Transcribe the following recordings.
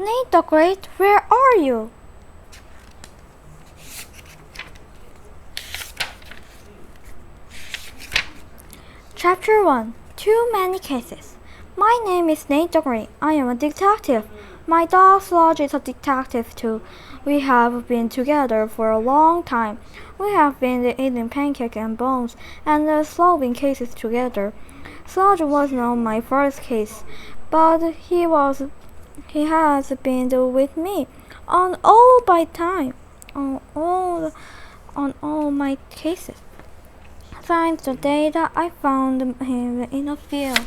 Nate the Great, where are you? Chapter 1. Too many cases. My name is Nate the Great. I am a detective. My dog Sludge is a detective too. We have been together for a long time. We have been eating pancakes and bones and solving cases together. Sludge was not my first case, but he has been with me on all my cases. Since the day that I found him in a field.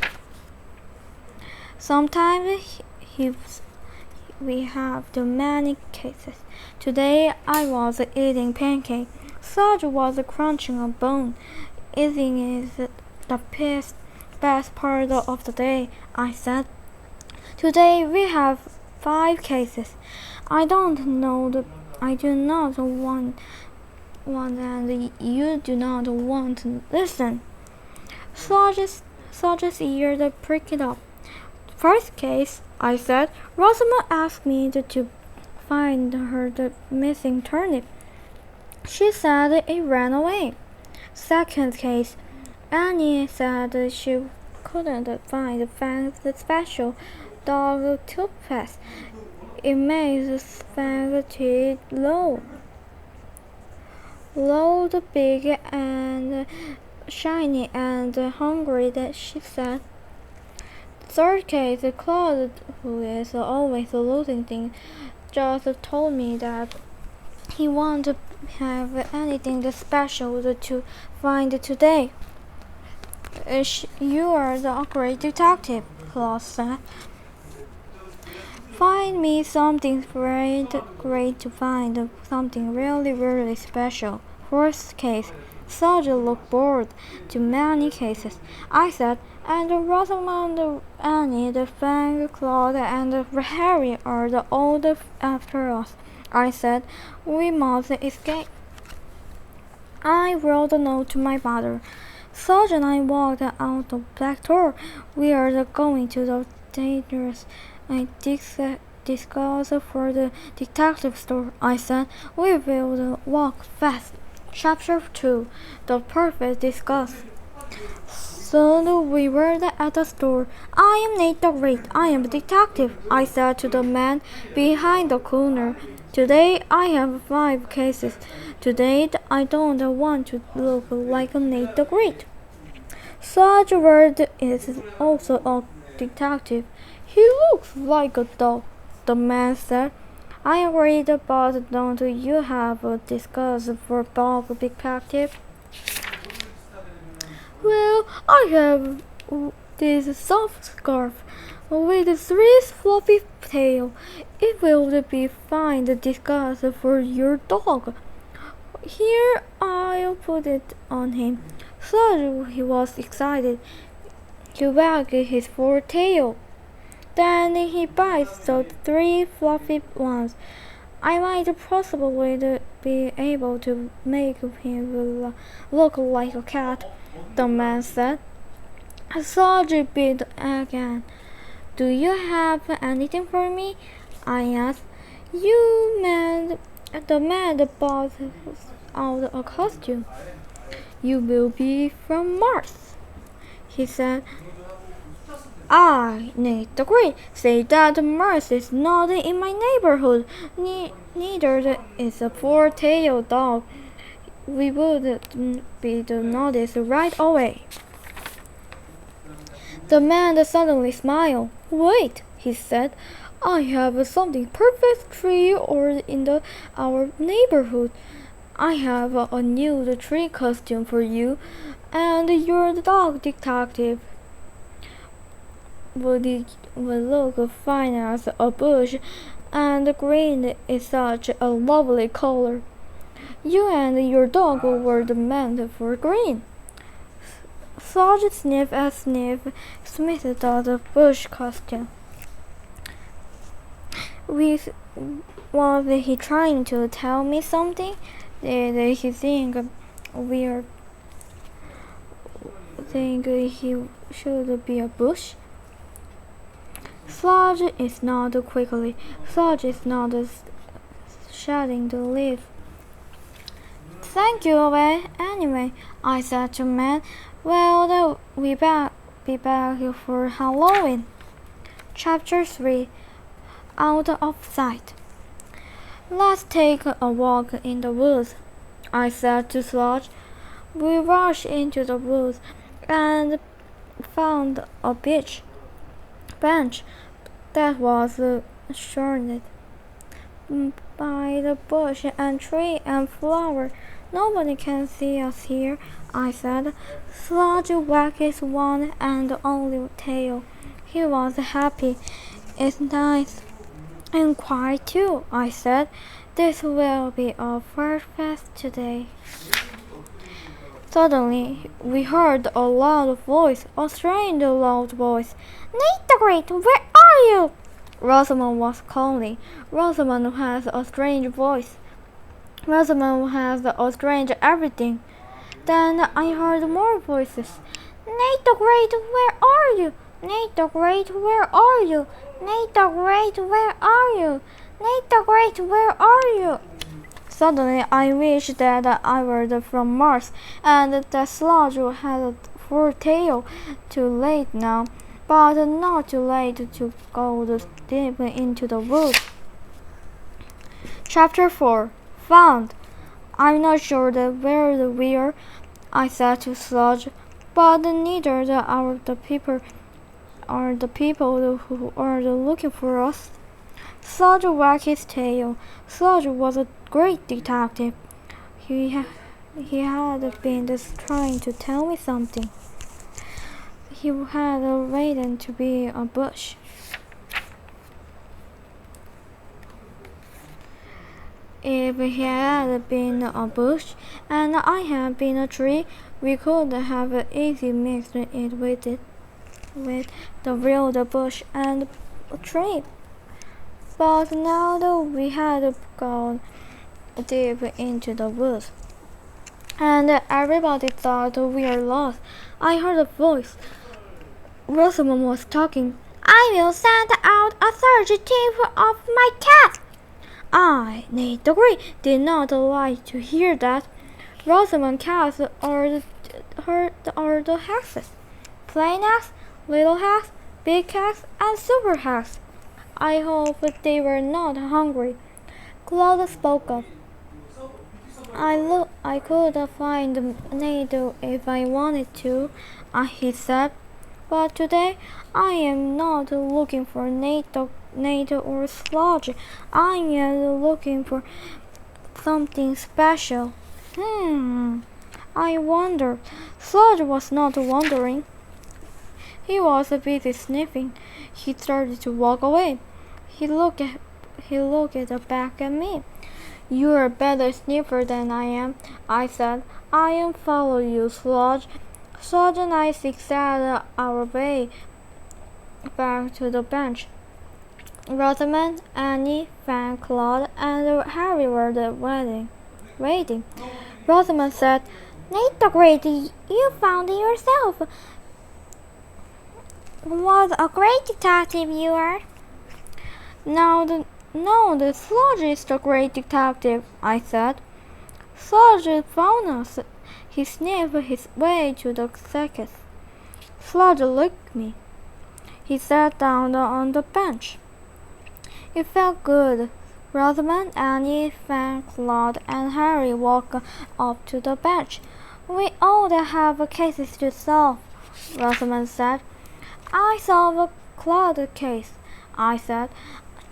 Sometimes we have too many cases. Today I was eating pancake. Sludge was crunching a bone. Eating is the best part of the day, I said. Today we have 5 cases. I do not want and you do not want to listen. Sludge's ears pricked up. First case, I said. Rosamond asked me to find her the missing turnip. She said it ran away. Second case, Annie said she couldn't find the special dog toothpaste. It made the Fang's teeth low, big and shiny and hungry, that she said. Third case, Claude, who is always losing things, just told me that he won't have anything special to find today. You are the great detective, Claude said. Find me something great to find, something really special. First case, Sludge looked bored. Too many cases, I said, and Rosamond, Annie, the Fang, Claude, and Harry are all after us. I said, we must escape. I wrote a note to my mother. Sludge and I walked out the back door. We are going to the dangerous disguise for the detective store, I said. We will walk fast. Chapter 2. The perfect disguise. Soon we were at the store. I am Nate the Great. I am a detective, I said to the man behind the counter. Today I have 5 cases. Today I don't want to look like Nate the Great. Such a word is also a detective. He looks like a dog, the man said. I agreed, but don't you have a disguise for dog detective? Well, I have this soft scarf with 3 floppy tails. It will be fine disguise for your dog. Here, I'll put it on him. So he was excited. He wagged his 4 tails. Then he bites the 3 fluffy ones. I might possibly be able to make him look like a cat, the man said. Sludge bit again. Do you have anything for me? I asked. The man bought out a costume. You will be from Mars, he said. I, Nate the Great, say that Mars is not in my neighborhood. Neither is a 4-tailed dog. We would be noticed right away. The man suddenly smiled. Wait, he said. I have something perfect tree or in our neighborhood. I have a new tree costume for you, and your dog detective would look fine as a bush, and green is such a lovely color. You and your dog were meant for green. Sludge sniffed and sniffed, sniffed the bush costume. Was he trying to tell me something? Did he think he should be a bush? Sludge is not quickly. Sludge is not shedding the leaf. Thank you, anyway, I said to man. Well, we be back for Halloween. Chapter 3. Out of sight. Let's take a walk in the woods, I said to Sludge. We rushed into the woods and found a bench that was surrounded by the bush and tree and flower. Nobody can see us here, I said. Sludge wagged his one and only tail. He was happy. It's nice and quiet too, I said. This will be a first fest today. Suddenly, we heard a loud voice, a strange loud voice. Nate the Great, where are you? Rosamond was calling. Rosamond has a strange voice. Rosamond has a strange everything. Then I heard more voices. Nate the Great, where are you? Nate the Great, where are you? Nate the Great, where are you? Nate the Great, where are you? Suddenly I wished that I were from Mars, and that Sludge had a full tail. Too late now, but not too late to go deep into the woods. Chapter 4. Found. I'm not sure where we are, I said to Sludge, but neither are the people who are looking for us. Sludge wagged his tail. Sludge was a great detective. He had been trying to tell me something. He had a reason to be a bush. If he had been a bush and I had been a tree, we could have easily mixed it with the real bush and a tree. But now that we had gone deep into the woods, and everybody thought we were lost, I heard a voice. Rosamond was talking. I will send out a search team of my cat. I, Nate the Great, did not like to hear that. Rosamond cats are the hexes. Plain hacks, little hacks, big hacks, and super hacks. I hope they were not hungry. Claude spoke up. I could find Nate if I wanted to, he said. But today I am not looking for Nate or Sludge. I am looking for something special. I wonder. Sludge was not wondering. He was busy sniffing. He started to walk away. He looked back at me. You're a better sniffer than I am, I said. I am follow you, Sludge. Sludge and I zigzagged our way back to the bench. Rosamond, Annie, Fan, Claude, and Harry were waiting. Rosamond said, Nate the Great, you found it yourself. What a great detective you are. No, the Sludge is the great detective, I said. Sludge found us. He sniffed his way to the circus. Sludge looked at me. He sat down on the bench. It felt good. Rosamond, Annie, Fan, Claude, and Harry walked up to the bench. We all have cases to solve, Rosamond said. I solved a Claude case, I said.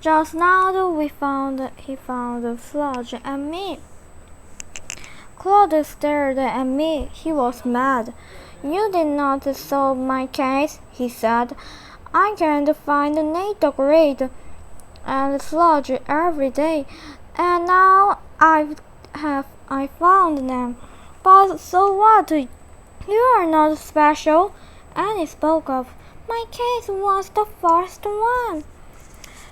Just now he found Sludge and me. Claude stared at me. He was mad. You did not solve my case, he said. I can't find Nate the Great and Sludge every day, and now I found them. But so what? You are not special. Annie spoke up. My case was the first one,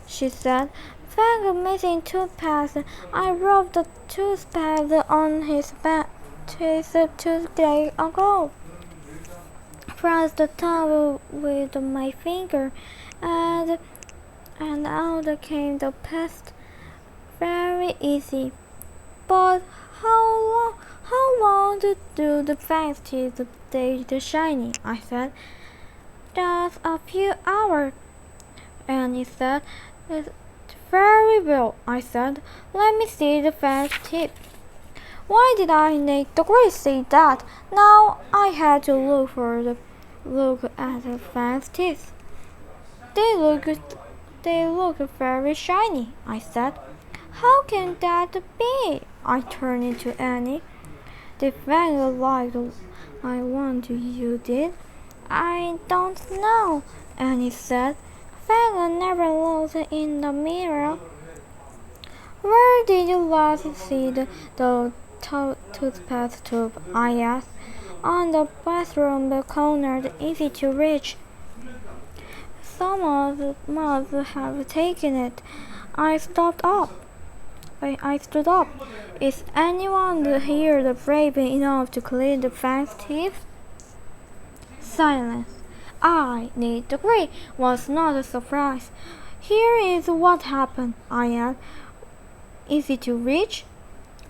she said. Fang missing toothpaste. I rubbed the toothpaste on his tooth day ago. Pressed the towel with my finger, and and out came the pest. Very easy. But how long do the fangs stay shiny? I said. Just a few hours. And he said, very well, I said. Let me see the fangs tip. Why did I make the Grace say that? Now I had to look at the fangs' teeth. They look very shiny, I said. How can that be? I turned to Annie. The fang like I want you did. I don't know, Annie said. Fang never looks in the mirror. Where did you last see the toothpaste tube? I asked. On the bathroom corner, easy to reach. Someone must have taken it. I stood up. Is anyone here brave enough to clean the fang's teeth? Silence. I need the grey was not a surprise. Here is what happened, I asked. Easy to reach?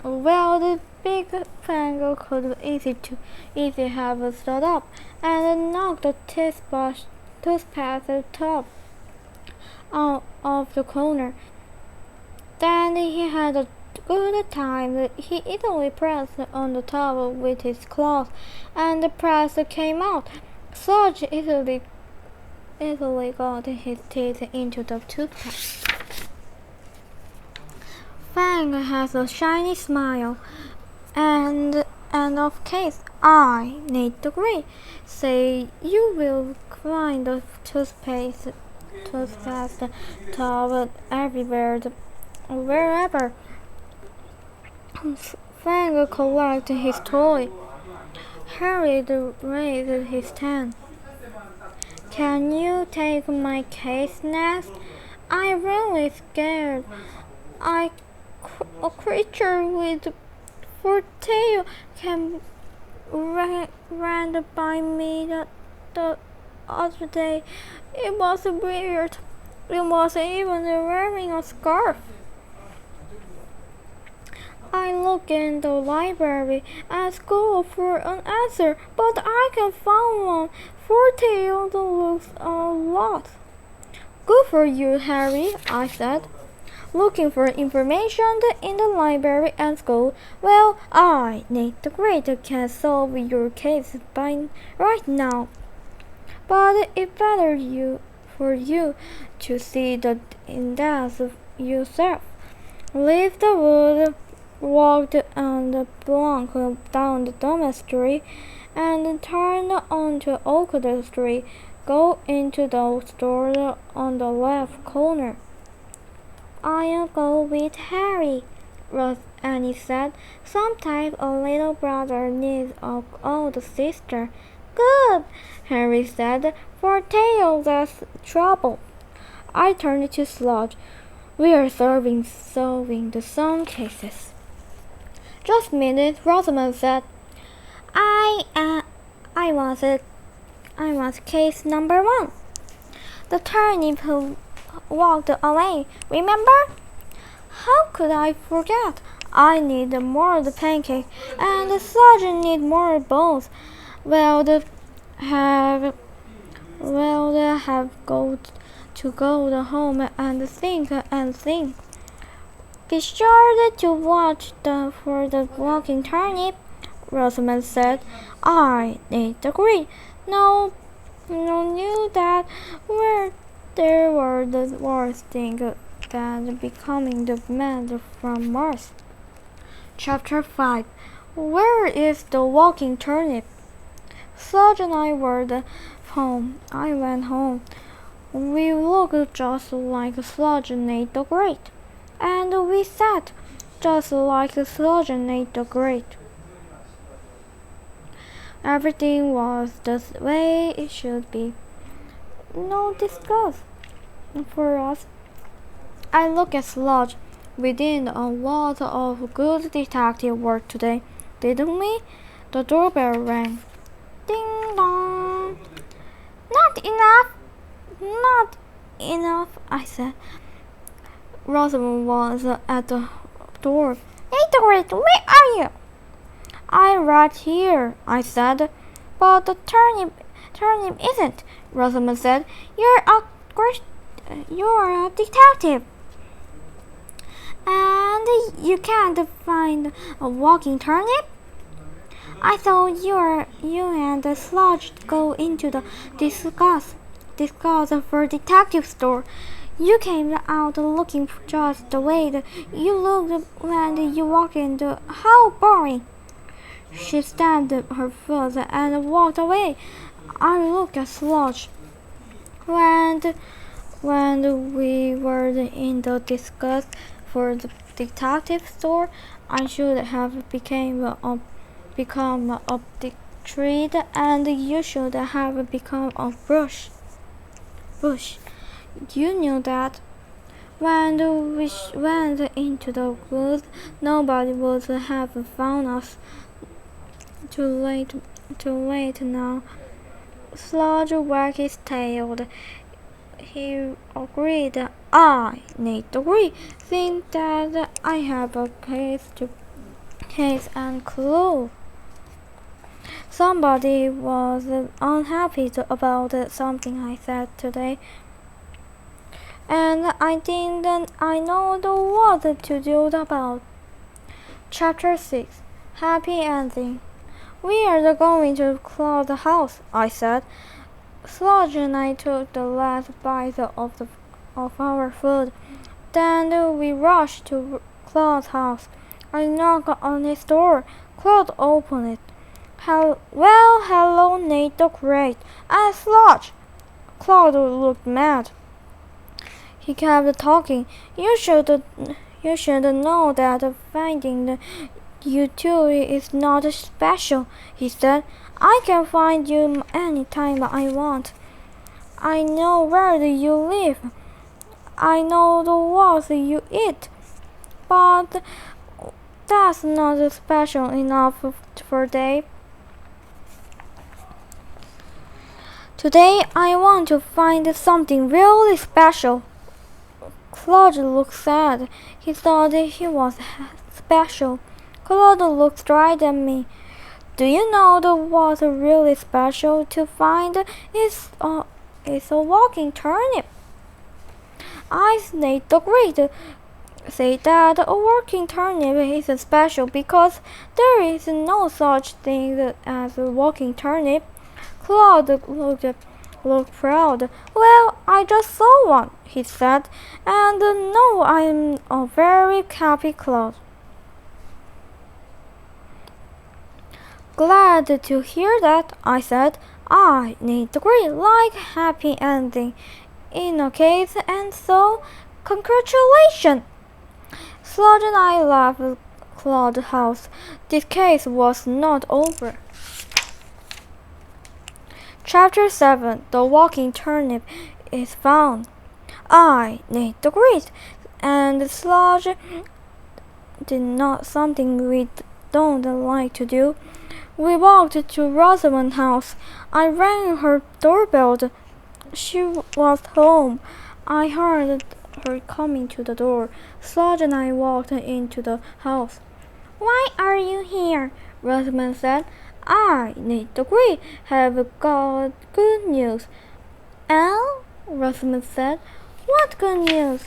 Well, the big fang could easily have stood up and knocked the toothpaste tub out of the corner. Then he had a good time. He easily pressed on the tub with his claws, and the press came out. Such easily got his teeth into the toothpaste. Fang has a shiny smile, and of course I need the grey. Say you will find the toothpaste tub everywhere, wherever. Fang collected his toy. Harry raised his hand. Can you take my case next? I'm really scared. A creature with 4 tails ran by me the other day. It was weird. It was even wearing a scarf. I looked in the library at school for an answer, but I can't find one. 4 tails looks a lot. Good for you, Harry, I said. Looking for information in the library at school. Well, I need the grade can solve your case right now. But it's better for you to see the index yourself. Leave the wood, walked on the block down the Thomas Street, and turn onto Oakwood Street. Go into the store on the left corner. I'll go with Harry, Annie said. Sometimes a little brother needs an older sister. Good, Harry said. 4 tails, that's trouble. I turned to Sludge. We are solving the song cases. Just a minute, Rosamond said. I was case number 1. The turnip who walked away, remember? How could I forget? I need more pancake, and the sergeant need more balls. They have got to go home and think. Be sure to watch for the walking turnip, Rosamond said. I need the green. No knew that there were the worst thing than becoming the man from Mars. Chapter 5. Where is the walking turnip? Sludge and I were home. I went home. We looked just like Sludge and Nate the Great. And we sat just like Sludge and Nate the Great. Everything was the way it should be. No disgust for us. I look at Sludge. We did a lot of good detective work today, didn't we? The doorbell rang. Ding dong. Not enough, I said. Rosamond was at the door. Nate, where are you? I'm right here, I said. But the turnip isn't, Rosamond said. You're a detective. And you can't find a walking turnip? I thought you and Sludge go into the discuss for detective store. You came out looking just the way that you looked when you walked in. How boring! She stamped her foot and walked away. I looked at Sludge. When we were in the discuss for the detective store, I should have become a tree, and you should have become a bush. You knew that. When we went into the woods, nobody would have found us. Too late now. Sludge wagged his tail. He agreed. I, Nate, think that I have a case and clue. Somebody was unhappy about something I said today, and I know what to do about. Chapter 6. Happy Ending. We are going to close the house, I said. Sludge and I took the last bite of our food. Then we rushed to Claude's house. I knocked on his door. Claude opened it. Hello, Nate the Great. And Sludge. Claude looked mad. He kept talking. You should know that finding the utility is not special, he said. I can find you anytime I want. I know where you live. I know what you eat. But that's not special enough for Dave. Today I want to find something really special. Claude looked sad. He thought he was special. Claude looked straight at me. Do you know what's really special to find? It's a walking turnip. I Nate the Great say that a walking turnip isn't special because there is no such thing as a walking turnip. Claude looked proud. Well, I just saw one, he said, and no, I'm a very happy Claude. Glad to hear that, I said. I need the great like happy ending in a case, and so congratulations. Sludge and I left Claude's house. This case was not over. Chapter 7. The walking turnip is found. I need the great, and Sludge did not something we don't like to do. We walked to Rosamond's house. I rang her doorbell. She was home. I heard her coming to the door. Sludge and I walked into the house. Why are you here? Rosamond said. I need the great. Have got good news. Oh? Rosamond said. What good news?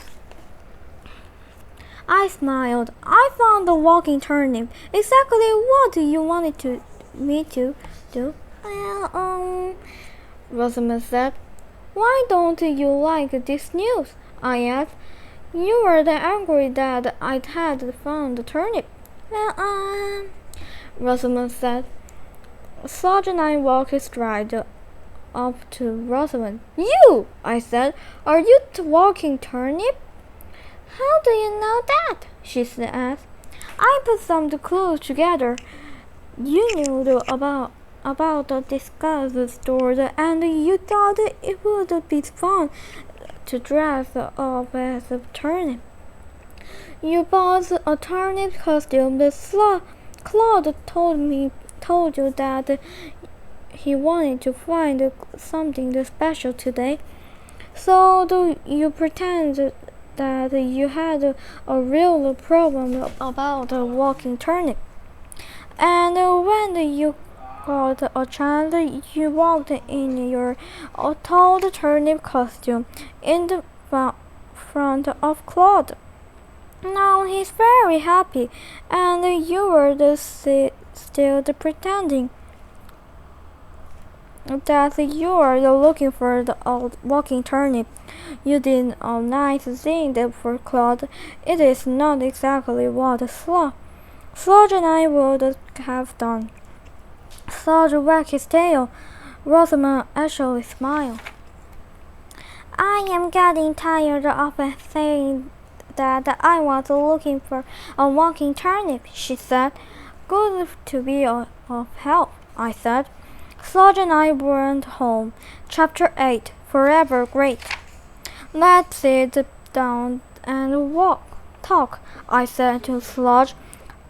I smiled. I found the walking turnip. Exactly what you wanted me to do. Well, Rosamond said. Why don't you like this news? I asked. You were angry that I had found the turnip. Well, Rosamond said. Sludge and I walked straight up to Rosamond. You, I said, are you the walking turnip? How do you know that? She asked. I put some clues together. You knew about the disguise store, and you thought it would be fun to dress up as a turnip. You bought a turnip costume. Claude told you that he wanted to find something special today. So do you pretend that you had a real problem about a walking turnip? And when you got a chance, you walked in your tall turnip costume in the front of Claude. Now he's very happy, and you were still pretending that you are looking for the old walking turnip. You did a nice thing for Claude. It is not exactly what Sludge and I would have done. Sludge wagged his tail. Rosamond actually smiled. I am getting tired of saying that I was looking for a walking turnip, she said. Good to be of help, I said. Sludge and I went home. Chapter 8. Forever Great. Let's sit down and talk, I said to Sludge.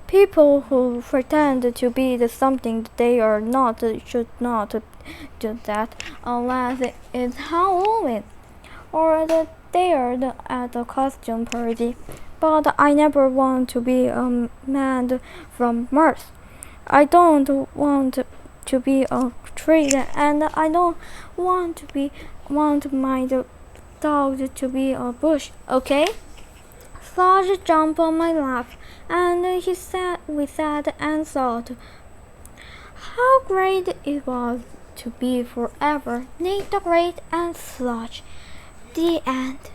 People who pretend to be something they are not should not do that unless it's Halloween or that they are at a costume party. But I never want to be a man from Mars. I don't want to be a tree, and I don't want my dog to be a bush. Okay? Sludge jumped on my lap, and we sat and thought how great it was to be forever Nate the Great and Sludge. The end.